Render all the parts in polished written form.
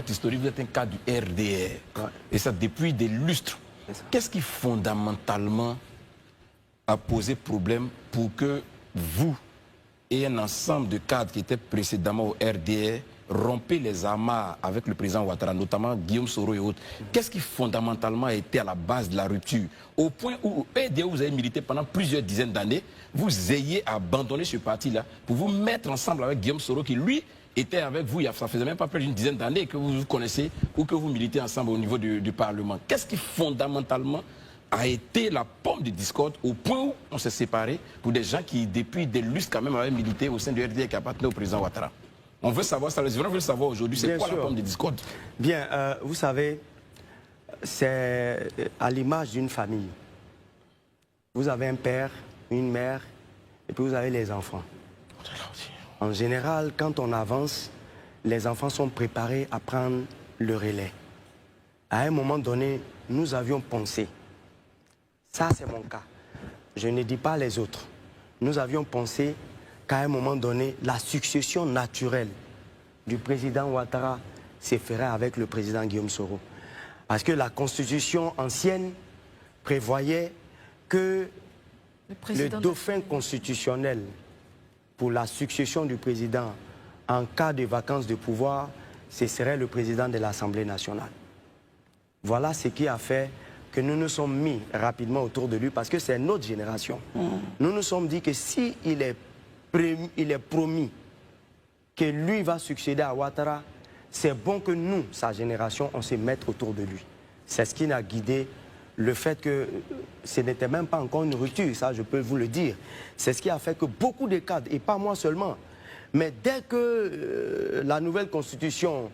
votre historique, vous êtes un cadre du RDR. Ouais. Et ça depuis des lustres. Qu'est-ce qui fondamentalement a posé problème pour que vous et un ensemble de cadres qui étaient précédemment au RDR rompez les amarres avec le président Ouattara, notamment Guillaume Soro et autres? Qu'est-ce qui fondamentalement a été à la base de la rupture? Au point où RDR, vous avez milité pendant plusieurs dizaines d'années, vous ayez abandonné ce parti-là pour vous mettre ensemble avec Guillaume Soro qui, lui, était avec vous, ça faisait même pas plus d'une dizaine d'années que vous vous connaissez ou que vous militez ensemble au niveau du Parlement. Qu'est-ce qui fondamentalement a été la pomme de discorde au point où on s'est séparés pour des gens qui, depuis des lustres quand même, avaient milité au sein du RDR qui appartenait au président Ouattara? On veut savoir ça, les gens veulent savoir aujourd'hui, c'est quoi la pomme de discorde? Bien, vous savez, c'est à l'image d'une famille. Vous avez un père, une mère, et puis vous avez les enfants. En général, quand on avance, les enfants sont préparés à prendre le relais. À un moment donné, nous avions pensé, ça c'est mon cas, je ne dis pas les autres, nous avions pensé qu'à un moment donné, la succession naturelle du président Ouattara se ferait avec le président Guillaume Soro. Parce que la constitution ancienne prévoyait que le dauphin constitutionnel pour la succession du président en cas de vacances de pouvoir, ce serait le président de l'Assemblée nationale. Voilà ce qui a fait que nous nous sommes mis rapidement autour de lui parce que c'est notre génération. Nous nous sommes dit que si il est promis que lui va succéder à Ouattara, c'est bon que nous, sa génération, on se mette autour de lui. C'est ce qui a guidé le fait que ce n'était même pas encore une rupture, ça je peux vous le dire. C'est ce qui a fait que beaucoup de cadres, et pas moi seulement, mais dès que la nouvelle constitution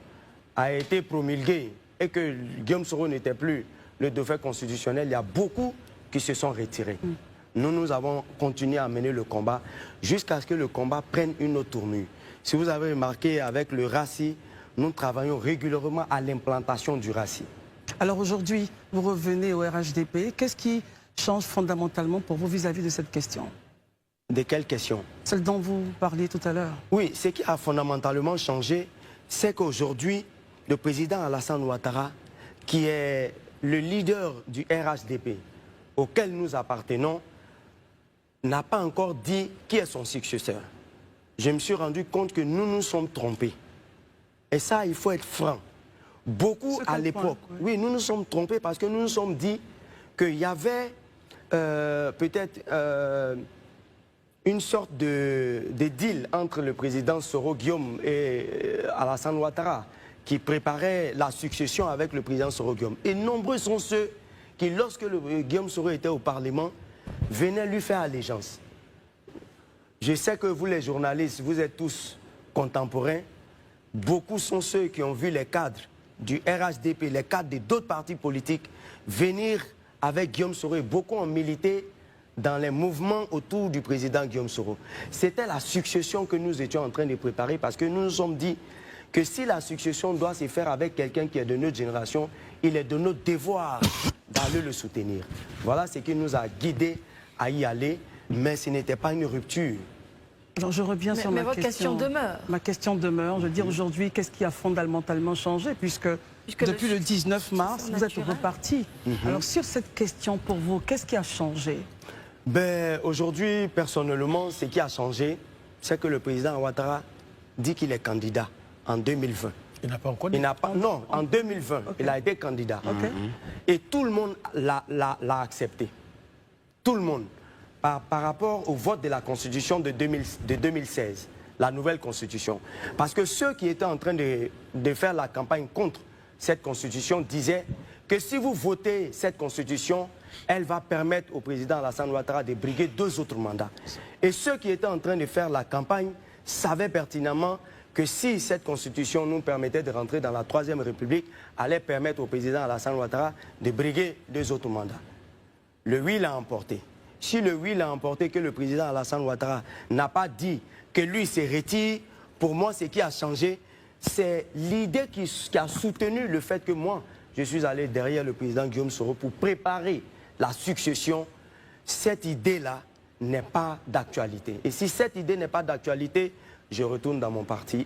a été promulguée et que Guillaume Soro n'était plus le dauphin constitutionnel, il y a beaucoup qui se sont retirés. Nous avons continué à mener le combat jusqu'à ce que le combat prenne une autre tournure. Si vous avez remarqué, avec le RACI, nous travaillons régulièrement à l'implantation du RACI. Alors aujourd'hui, vous revenez au RHDP. Qu'est-ce qui change fondamentalement pour vous vis-à-vis de cette question? De quelle question? Celle dont vous parliez tout à l'heure. Oui, ce qui a fondamentalement changé, c'est qu'aujourd'hui, le président Alassane Ouattara, qui est le leader du RHDP, auquel nous appartenons, n'a pas encore dit qui est son successeur. Je me suis rendu compte que nous nous sommes trompés. Et ça, il faut être franc. Beaucoup à l'époque, oui, nous nous sommes trompés parce que nous nous sommes dit qu'il y avait peut-être une sorte de deal entre le président Soro Guillaume et Alassane Ouattara qui préparait la succession avec le président Soro Guillaume. Et nombreux sont ceux qui, lorsque Guillaume Soro était au Parlement, venaient lui faire allégeance. Je sais que vous, les journalistes, vous êtes tous contemporains. Beaucoup sont ceux qui ont vu les cadres du RHDP, les cadres d'autres partis politiques, venir avec Guillaume Soro. Et beaucoup ont milité dans les mouvements autour du président Guillaume Soro. C'était la succession que nous étions en train de préparer parce que nous nous sommes dit que si la succession doit se faire avec quelqu'un qui est de notre génération, il est de notre devoir d'aller le soutenir. Voilà ce qui nous a guidés à y aller, mais ce n'était pas une rupture. Alors je reviens sur ma question. Demeure. Ma question demeure. Je veux dire aujourd'hui, qu'est-ce qui a fondamentalement changé puisque depuis le 19 mars, vous êtes reparti. Alors sur cette question, pour vous, qu'est-ce qui a changé? Ben, aujourd'hui, personnellement, ce qui a changé, c'est que le président Ouattara dit qu'il est candidat en 2020. Il n'a pas encore dit. Non, en 2020, il a été candidat. Et tout le monde l'a accepté. Tout le monde. Par rapport au vote de la Constitution de 2016, la nouvelle Constitution. Parce que ceux qui étaient en train de faire la campagne contre cette Constitution disaient que si vous votez cette Constitution, elle va permettre au président Alassane Ouattara de briguer 2 autres mandats. Et ceux qui étaient en train de faire la campagne savaient pertinemment que si cette Constitution nous permettait de rentrer dans la 3e République, allait permettre au président Alassane Ouattara de briguer 2 autres mandats. Le oui l'a emporté. Si le oui l'a emporté, que le président Alassane Ouattara n'a pas dit que lui se retire, pour moi, ce qui a changé, c'est l'idée qui a soutenu le fait que moi, je suis allé derrière le président Guillaume Soro pour préparer la succession. Cette idée-là n'est pas d'actualité. Et si cette idée n'est pas d'actualité, je retourne dans mon parti.